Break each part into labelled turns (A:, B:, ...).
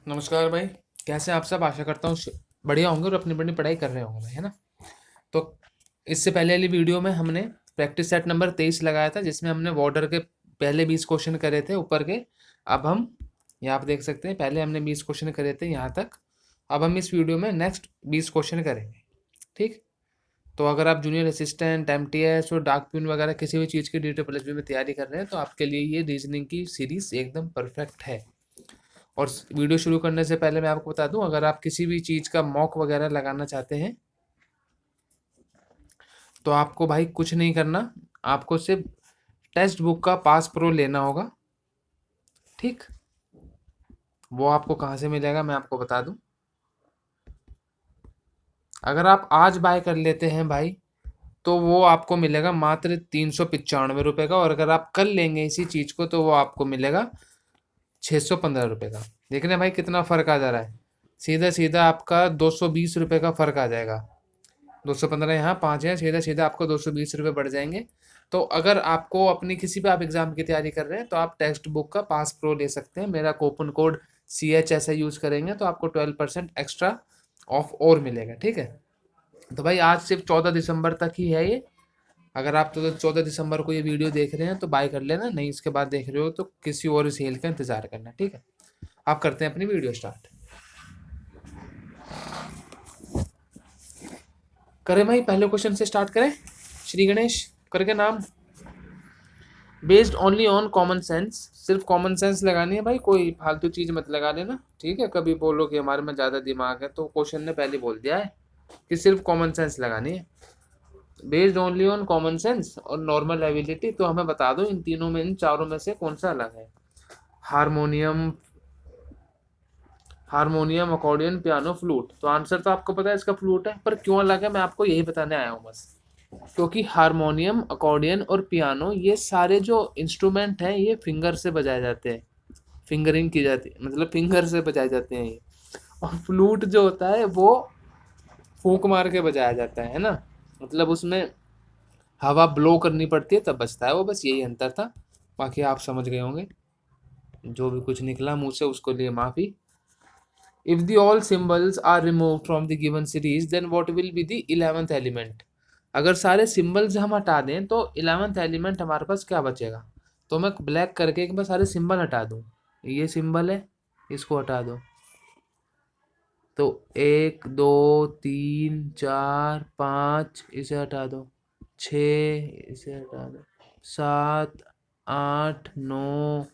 A: नमस्कार भाई। कैसे हैं आप सब? आशा करता हूँ बढ़िया होंगे और अपनी अपनी पढ़ाई कर रहे होंगे भाई, है ना। तो इससे पहले वाली वीडियो में हमने प्रैक्टिस सेट नंबर 23 लगाया था, जिसमें हमने वाटर के पहले 20 क्वेश्चन करे थे ऊपर के। अब हम यहाँ आप देख सकते हैं, पहले हमने 20 क्वेश्चन करे थे यहाँ तक। अब हम इस वीडियो में नेक्स्ट 20 क्वेश्चन करेंगे। ठीक। तो अगर आप जूनियर असिस्टेंट, एमटीएस और डाक पियून वगैरह किसी भी चीज़ की DTPLSB में तैयारी कर रहे हैं, तो आपके लिए ये रीजनिंग की सीरीज एकदम परफेक्ट है। और वीडियो शुरू करने से पहले मैं आपको बता दूं, अगर आप किसी भी चीज़ का मॉक वगैरह लगाना चाहते हैं तो आपको भाई कुछ नहीं करना। आपको सिर्फ टेक्स्ट बुक का पास प्रो लेना होगा। ठीक। वो आपको कहाँ से मिलेगा मैं आपको बता दूं। अगर आप आज बाय कर लेते हैं भाई, तो वो आपको मिलेगा मात्र 395 रुपये का। और अगर आप कल लेंगे इसी चीज़ को, तो वो आपको मिलेगा 615 रुपये का। देख रहे हैं भाई कितना फ़र्क आ जा रहा है। सीधा सीधा आपका 220 रुपये का फ़र्क आ जाएगा। 215 यहाँ, 5 है, सीधा सीधा आपको 220 रुपये बढ़ जाएंगे। तो अगर आपको अपनी किसी भी आप एग्ज़ाम की तैयारी कर रहे हैं, तो आप टेक्स्ट बुक का पास प्रो ले सकते हैं। मेरा कूपन कोड CH यूज़ करेंगे तो आपको 12% एक्स्ट्रा ऑफ और मिलेगा। ठीक है। तो भाई आज सिर्फ 14 दिसंबर तक ही है ये। अगर आप तो 14 दिसंबर को ये वीडियो देख रहे हैं तो बाय कर लेना, नहीं इसके बाद देख रहे हो तो किसी और सेल का इंतज़ार करना। ठीक है। आप करते हैं अपनी वीडियो स्टार्ट। करें भाई, पहले क्वेश्चन से स्टार्ट करें। श्री गणेश करके नाम। Based only on common sense. सिर्फ कॉमन सेंस लगानी है भाई, कोई फालतू चीज़ मत लगा लेना। ठीक है। कभी बोलो कि हमारे में ज़्यादा दिमाग है, तो क्वेश्चन ने पहले बोल दिया है कि सिर्फ कॉमन सेंस लगानी है। Based only on common sense और नॉर्मल एबिलिटी। तो हमें बता दो इन तीनों में, इन चारों में से कौन सा अलग है। Harmonium, harmonium, accordion, piano, flute. तो आंसर तो आपको पता है इसका फ्लूट है, पर क्यों अलग है मैं आपको यही बताने आया हूँ बस। क्योंकि हारमोनियम, अकॉर्डियन और पियानो ये सारे जो इंस्ट्रूमेंट हैं ये फिंगर से बजाए जाते हैं। फिंगरिंग की जाती है, मतलब फिंगर से बजाए जाते हैं ये। और फ्लूट जो होता है वो फूंक मार के बजाया जाता है ना। मतलब उसमें हवा ब्लो करनी पड़ती है तब बजता है वो। बस यही अंतर था, बाकी आप समझ गए होंगे। जो भी कुछ निकला मुंह से उसको लिए माफ़ी। If the all symbols are removed from the given series, then what will be the 11th element? अगर सारे सिंबल्स हम हटा दें तो 11th एलिमेंट हमारे पास क्या बचेगा। तो मैं ब्लैक करके एक बार सारे सिंबल हटा दूं। ये सिंबल है, इसको हटा दो। तो 1 2 3 4 5 इसे हटा दो। 6 इसे हटा दो। 7 8 9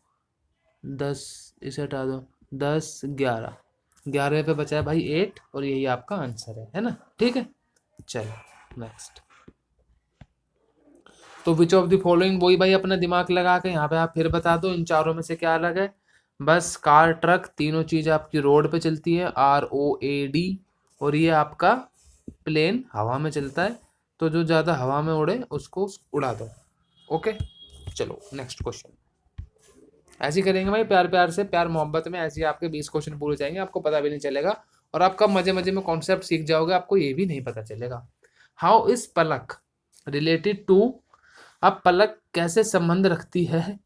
A: 10 इसे हटा दो। 10 11, 11 पे बचा है भाई 8, और यही आपका आंसर है ना। ठीक है। चलो नेक्स्ट। तो विच ऑफ द फॉलोइंग, वही भाई अपना दिमाग लगा के यहाँ पे आप फिर बता दो इन चारों में से क्या अलग है। बस कार, ट्रक, तीनों चीज़ आपकी रोड पे चलती है, ROAD। और ये आपका प्लेन हवा में चलता है। तो जो ज़्यादा हवा में उड़े उसको उड़ा दो। ओके। चलो नेक्स्ट क्वेश्चन। ऐसे ही करेंगे भाई, प्यार प्यार से, प्यार मोहब्बत में, ऐसे ही आपके 20 क्वेश्चन पूरे जाएंगे, आपको पता भी नहीं चलेगा। और आप कब मजे मजे में कॉन्सेप्ट सीख जाओगे आपको ये भी नहीं पता चलेगा। How is Palak related to. अब पलक कैसे संबंध रखती है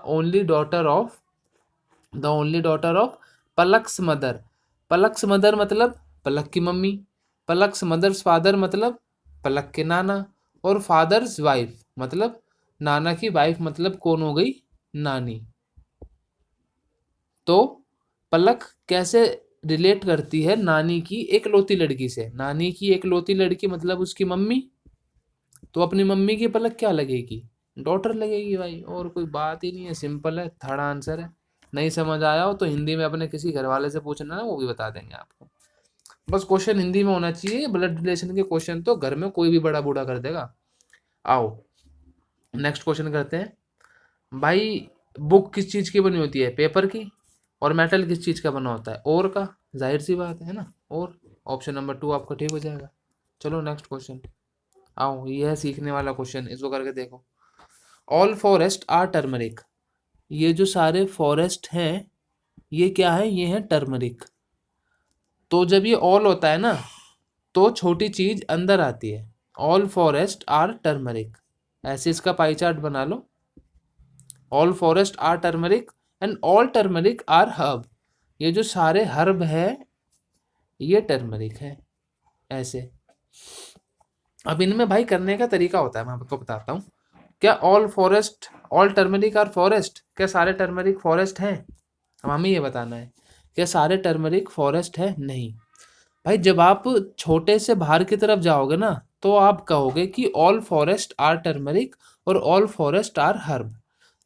A: only daughter of, the only daughter of Palak's mother. Palak's mother मतलब पलक की मम्मी। पलक्स मदर्स फादर मतलब पलक के नाना। और फादर्स वाइफ मतलब नाना की वाइफ, मतलब कौन हो गई, नानी। तो पलक कैसे रिलेट करती है नानी की एकलौती लड़की से। नानी की एकलौती लड़की मतलब उसकी मम्मी। तो अपनी मम्मी की पलक क्या लगेगी, डॉटर लगेगी भाई। और कोई बात ही नहीं है, सिंपल है, थर्ड आंसर है। नहीं समझ आया हो तो हिंदी में अपने किसी घर वाले से पूछना है, वो भी बता देंगे आपको। बस क्वेश्चन हिंदी में होना चाहिए। ब्लड रिलेशन के क्वेश्चन तो घर में कोई भी बड़ा बूढ़ा कर देगा। आओ नेक्स्ट क्वेश्चन करते हैं भाई। बुक किस चीज़ की बनी होती है, पेपर की। और मेटल किस चीज़ का बना होता है, ओर का। जाहिर सी बात है ना। और ऑप्शन नंबर 2 आपका ठीक हो जाएगा। चलो नेक्स्ट क्वेश्चन। आओ ये है सीखने वाला क्वेश्चन, इसको करके देखो। All forest are turmeric. ये जो सारे फॉरेस्ट हैं ये क्या है, ये है टर्मरिक। तो जब ये ऑल होता है ना तो छोटी चीज अंदर आती है। ऑल फॉरेस्ट आर टर्मरिक, ऐसे इसका पाई चार्ट बना लो। All forest are turmeric and all turmeric are herb. ये जो सारे हर्ब है ये टर्मरिक है, ऐसे। अब इनमें भाई करने का तरीका होता है, मैं आपको बताता हूँ। क्या ऑल टर्मरिक आर फॉरेस्ट? क्या सारे टर्मरिक फॉरेस्ट हैं? अब हमें ये बताना है, क्या सारे टर्मरिक फॉरेस्ट है? नहीं भाई। जब आप छोटे से बाहर की तरफ जाओगे ना, तो आप कहोगे कि ऑल फॉरेस्ट आर टर्मरिक और ऑल फॉरेस्ट आर हर्ब,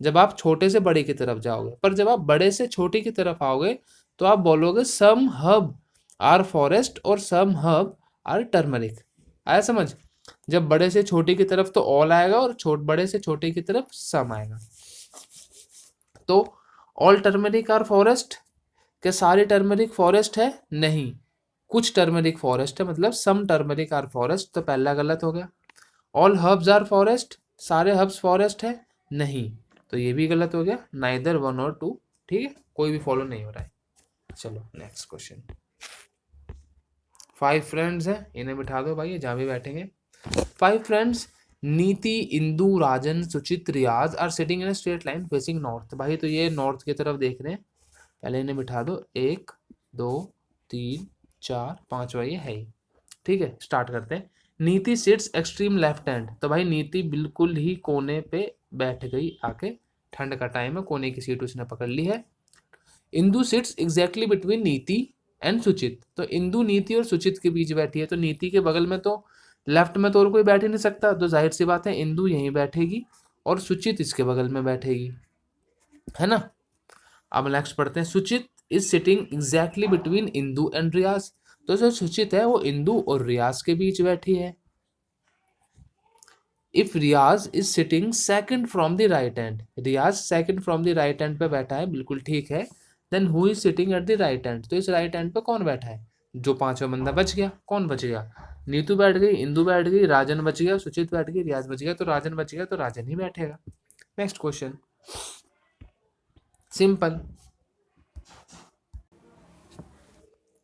A: जब आप छोटे से बड़े की तरफ जाओगे। पर जब आप बड़े से छोटे की तरफ आओगे तो आप बोलोगे सम हर्ब आर फॉरेस्ट और सम हर्ब आर टर्मरिक। आया समझ? जब बड़े से छोटे की तरफ तो ऑल आएगा और बड़े से छोटे की तरफ सम आएगा। तो ऑल टर्मरिक आर फॉरेस्ट, क्या सारे टर्मरिक फॉरेस्ट है? नहीं, कुछ टर्मरिक फॉरेस्ट है, मतलब सम टर्मरिक आर फॉरेस्ट, तो पहला गलत हो गया। ऑल हर्ब्स आर फॉरेस्ट, सारे हर्ब्स फॉरेस्ट है? नहीं, तो ये भी गलत हो गया। नाइदर वन और टू, ठीक है, कोई भी फॉलो नहीं हो रहा है। चलो नेक्स्ट क्वेश्चन। 5 फ्रेंड्स हैं, इन्हें बिठा दो भाई, जहाँ भी बैठेंगे। 5 फ्रेंड्स नीति, Indu, Rajan, Suchit, Riyaz are sitting in straight line facing north. भाई तो ये नॉर्थ की तरफ देख रहे हैं, पहले इन्हें बिठा दो। 1 2 3 4 5 भाई है ही, ठीक है। स्टार्ट करते हैं। नीति सिट्स एक्सट्रीम लेफ्ट हैंड, तो भाई नीति बिल्कुल ही कोने पे बैठ गई आके, ठंड का टाइम है, कोने की सीट उसने पकड़ ली है। इंदु सिट्स एग्जैक्टली बिटवीन नीति एंड सुचित, तो इंदु नीति और सुचित के बीच बैठी है, तो नीति के बगल में तो लेफ्ट में तो और कोई बैठ ही नहीं सकता, तो जाहिर सी बात है इंदु यहीं बैठेगी और सुचित इसके बगल में बैठेगी, है ना। अब नेक्स्ट पढ़ते हैं। Suchit is sitting exactly between Indu and Riyaz, तो जो सुचित है वो इंदु और रियाज के बीच बैठी है। If Riyaz is sitting second from the right hand, Riyaz second from the right hand पे बैठा है, बिल्कुल ठीक है। Then who is sitting at the right hand, तो इस राइट हैंड पे कौन बैठा है? जो पांचवा बंदा बच गया, कौन बच गया? नीतू बैठ गई, इंदु बैठ गई, राजन बच गया, सुचित बैठ गई, रियाज बच गया, तो राजन बच गया, तो राजन ही बैठेगा। नेक्स्ट क्वेश्चन, सिंपल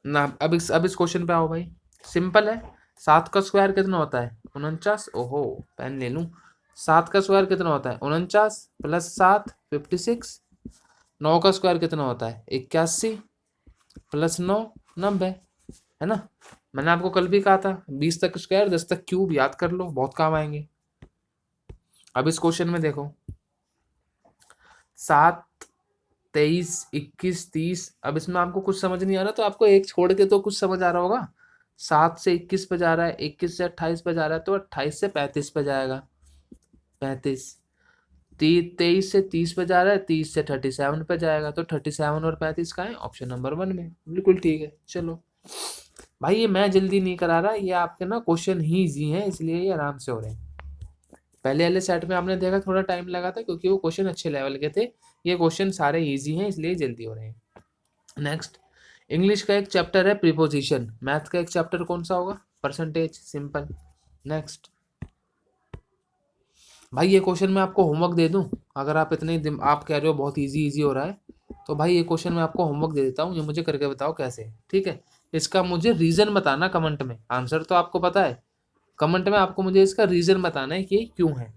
A: ना। अब इस क्वेश्चन पे आओ भाई, सिंपल है। 7 का स्क्वायर कितना होता है? 49। ओहो, पेन ले लूं। 7 का स्क्वायर कितना होता है? 49 प्लस 7 56। 9 का स्क्वायर कितना होता है? 81 प्लस 9 90, है ना। मैंने आपको कल भी कहा था 20 तक स्क्वायर 10 तक क्यूब याद कर लो, बहुत काम आएंगे। अब इस क्वेश्चन में देखो, 7 23 21 30, अब इसमें आपको कुछ समझ नहीं आ रहा तो आपको एक छोड़ के तो कुछ समझ आ रहा होगा। 7 से 21 पे जा रहा है, 21 से 28 पे जा रहा है, तो 28 से 35 पे जाएगा, 35। 23 से 30 पे जा रहा है, 30 से 37 पे जाएगा, तो 37 और 35 का है ऑप्शन नंबर 1 में, बिल्कुल ठीक है। चलो भाई, ये मैं जल्दी नहीं करा रहा, ये आपके ना क्वेश्चन ही इजी हैं, इसलिए ये आराम से हो रहे हैं। पहले वाले सेट में आपने देखा थोड़ा टाइम लगा था, क्योंकि वो क्वेश्चन अच्छे लेवल के थे। ये क्वेश्चन सारे इजी हैं, इसलिए जल्दी हो रहे हैं। नेक्स्ट, इंग्लिश का एक चैप्टर है प्रीपोजिशन, मैथ का एक चैप्टर कौन सा होगा? Percentage, simple. नेक्स्ट भाई, ये क्वेश्चन मैं आपको होमवर्क दे दूं, अगर आप आप कह रहे हो बहुत इजी इजी हो रहा है, तो भाई ये क्वेश्चन मैं आपको होमवर्क दे देता हूँ, ये मुझे करके बताओ कैसे, ठीक है। इसका मुझे रीजन बताना कमेंट में, आंसर तो आपको पता है, कमेंट में आपको मुझे इसका रीजन बताना है कि ये क्यों है,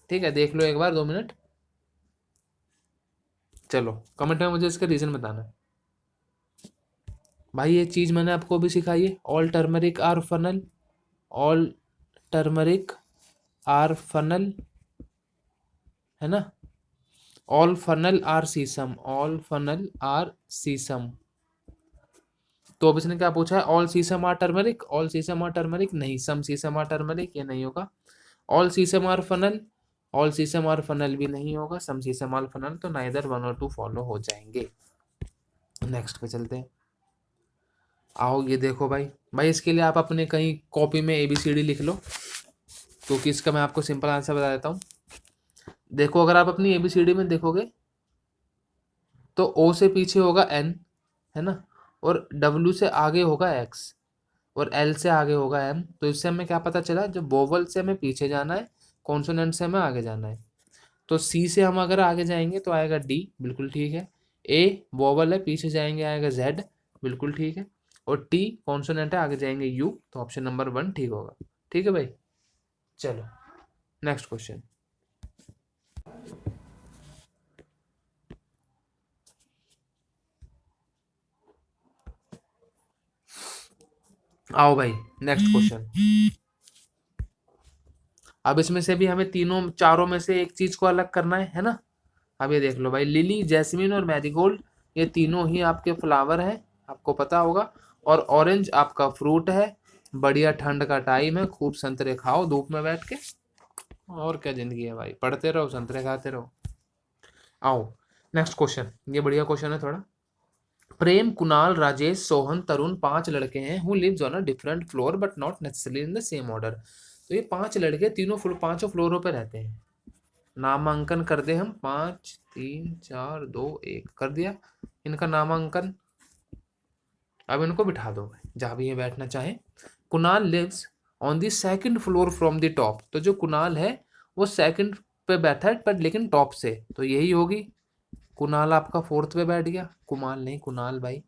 A: ठीक है। देख लो एक बार, 2 मिनट, चलो कमेंट में मुझे इसका रीजन बताना है। भाई ये चीज मैंने आपको भी सिखाई है, all turmeric are fennel, all turmeric are fennel, है ना। All fennel are sesame, all fennel are sesame. तो अब इसने क्या पूछा है? All sesame are turmeric, all sesame are turmeric नहीं, सम सीसम आर टर्मरिक, ये नहीं होगा। All sesame are fennel, all sesame are fennel भी नहीं होगा, सम सीसम आर फनल, तो नाइदर 1 और 2 फॉलो हो जाएंगे। नेक्स्ट पे चलते हैं। आओ ये देखो भाई, भाई इसके लिए आप अपने कहीं कॉपी में ABCD लिख लो, क्योंकि इसका मैं आपको सिंपल आंसर बता देता हूँ। देखो अगर आप अपनी ABCD में देखोगे तो O से पीछे होगा N, है ना, और W से आगे होगा X, और L से आगे होगा M। तो इससे हमें क्या पता चला? जब वोवल से हमें पीछे जाना है, कॉन्सोनेंट से हमें आगे जाना है। तो C से हम अगर आगे जाएंगे तो आएगा D, बिल्कुल ठीक है। A वोवल है, पीछे जाएंगे आएगा Z, बिल्कुल ठीक है। और T कॉन्सोनेंट है, आगे जाएंगे U, तो ऑप्शन नंबर 1 ठीक होगा, ठीक है भाई। चलो नेक्स्ट क्वेश्चन। आओ भाई नेक्स्ट क्वेश्चन। अब इसमें से भी हमें तीनों चारों में से एक चीज को अलग करना है ना। अब ये देख लो भाई, लिली, जैस्मिन और मैरीगोल्ड ये तीनों ही आपके फ्लावर हैं, आपको पता होगा। और ऑरेंज आपका फ्रूट है। बढ़िया ठंड का टाइम है, खूब संतरे खाओ धूप में बैठ के। और क्या जिंदगी है भाई, पढ़ते रहो संतरे खाते रहो। आओ नेक्स्ट क्वेश्चन, ये बढ़िया क्वेश्चन है थोड़ा। प्रेम, कुणाल, राजेश, सोहन, तरुण 5 लड़के हैं who lives on a different floor but not necessarily in the same order. तो ये 5 लड़के तीनों पांचों फ्लोरों पे रहते हैं। नामांकन कर दे हम, 5 3 4 2 1 कर दिया इनका नामांकन। अब इनको बिठा दो जहां भी ये बैठना चाहे। Kunal lives on the second floor from the top. तो जो कुणाल है वो सेकंड पे बैठा है पर लेकिन टॉप से, तो यही होगी। कुणाल आपका फोर्थ पे बैठ गया, कुमाल नहीं कुणाल भाई।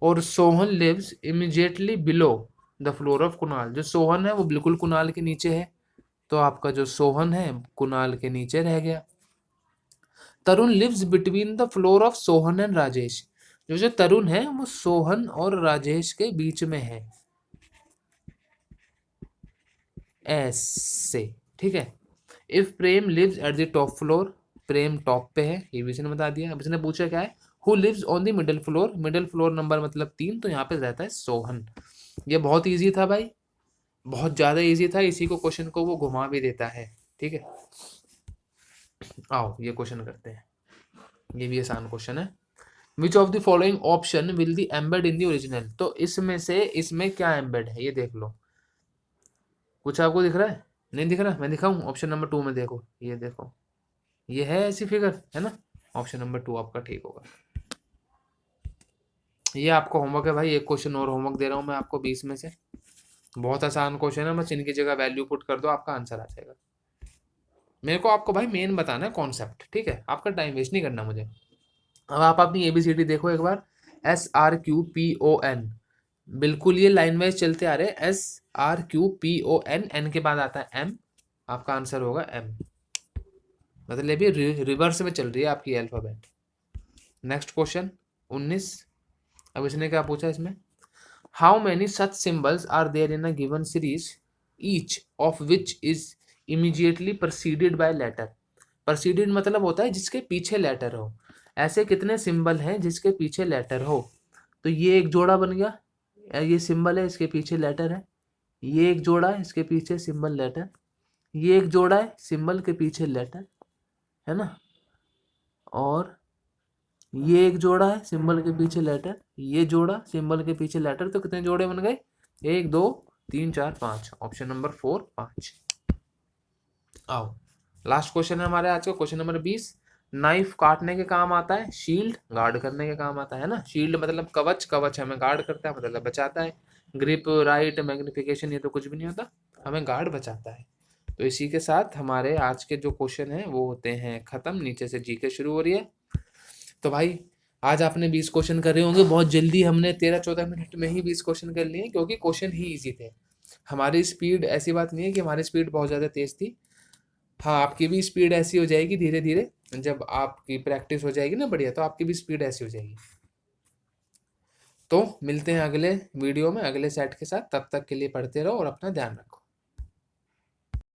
A: और Sohan lives immediately below the floor of Kunal. जो सोहन है वो बिल्कुल कुणाल के नीचे है, तो आपका जो सोहन है कुणाल के नीचे रह गया। Tarun lives between the floor of Sohan and Rajesh. जो तरुण है वो सोहन और राजेश के बीच में है, ऐसे, ठीक है। If Prem lives at the top floor, Prem top पे है, ये भी इसने बता दिया। अब इसने पूछा क्या है, who lives on the middle floor. Middle floor number मतलब 3, तो यहाँ पे रहता है सोहन। ये बहुत इजी था भाई, बहुत ज्यादा इजी था। इसी को क्वेश्चन को वो घुमा भी देता है, ठीक है। आओ ये क्वेश्चन करते हैं, ये भी आसान क्वेश्चन है। Which of the following option will the embed in the original. तो इसमें से इसमें क्या एम्बेड है ये देख लो। कुछ आपको दिख रहा है, नहीं दिख रहा, मैं दिखाऊं। ऑप्शन नंबर 2 में देखो, ये देखो, ये है ऐसी फिगर है ना। ऑप्शन नंबर 2 आपका ठीक होगा। ये आपको होमवर्क है भाई, एक क्वेश्चन और होमवर्क दे रहा हूँ मैं आपको 20 में से। बहुत आसान क्वेश्चन है, बस इनकी जगह वैल्यू पुट कर दो, आपका आंसर आ जाएगा। मेरे को आपको भाई मेन बताना है कॉन्सेप्ट, ठीक है, आपका टाइम वेस्ट नहीं करना मुझे। अब आप अपनी ABCD देखो एक बार। SRQPON, बिल्कुल ये लाइन वाइज चलते आ रहे हैं। SRQPON, एन के बाद आता है M, आपका आंसर होगा M। मतलब ये रिवर्स में चल रही है आपकी अल्फाबेट। Next question 19। अब इसने क्या पूछा इसमें, how many such symbols are there in a given series each of which is immediately preceded by letter. Preceded मतलब होता है जिसके पीछे लेटर हो। ऐसे कितने सिंबल हैं जिसके पीछे लेटर हो। तो ये एक जोड़ा बन गया, ये सिंबल है इसके पीछे लेटर है। ये एक जोड़ा है इसके पीछे सिंबल लेटर। ये एक जोड़ा है सिंबल के पीछे लेटर, है ना। और ये एक जोड़ा है सिंबल के पीछे लेटर, ये जोड़ा सिंबल के पीछे लेटर। तो कितने जोड़े बन गए, 1 2 3 4 5। Option number 4 5। आओ लास्ट क्वेश्चन है हमारे आज का, क्वेश्चन नंबर 20। नाइफ काटने के काम आता है, शील्ड गार्ड करने के काम आता है ना। शील्ड मतलब कवच, कवच हमें गार्ड करता है, मतलब बचाता है। ग्रिप, राइट, मैग्निफिकेशन ये तो कुछ भी नहीं होता, हमें गार्ड बचाता है। तो इसी के साथ हमारे आज के जो क्वेश्चन हैं वो होते हैं खत्म। नीचे से जीके शुरू हो रही है। तो भाई आज आपने 20 क्वेश्चन कर रहे होंगे, बहुत जल्दी हमने 13-14 मिनट में ही 20 क्वेश्चन कर लिए, क्योंकि क्वेश्चन ही इजी थे। हमारी स्पीड, ऐसी बात नहीं है कि हमारी स्पीड बहुत ज़्यादा तेज़ थी। हाँ आपकी भी स्पीड ऐसी हो जाएगी धीरे धीरे, जब आपकी प्रैक्टिस हो जाएगी ना बढ़िया, तो आपकी भी स्पीड ऐसी हो जाएगी। तो मिलते हैं अगले वीडियो में अगले सेट के साथ, तब तक के लिए पढ़ते रहो और अपना ध्यान रखो।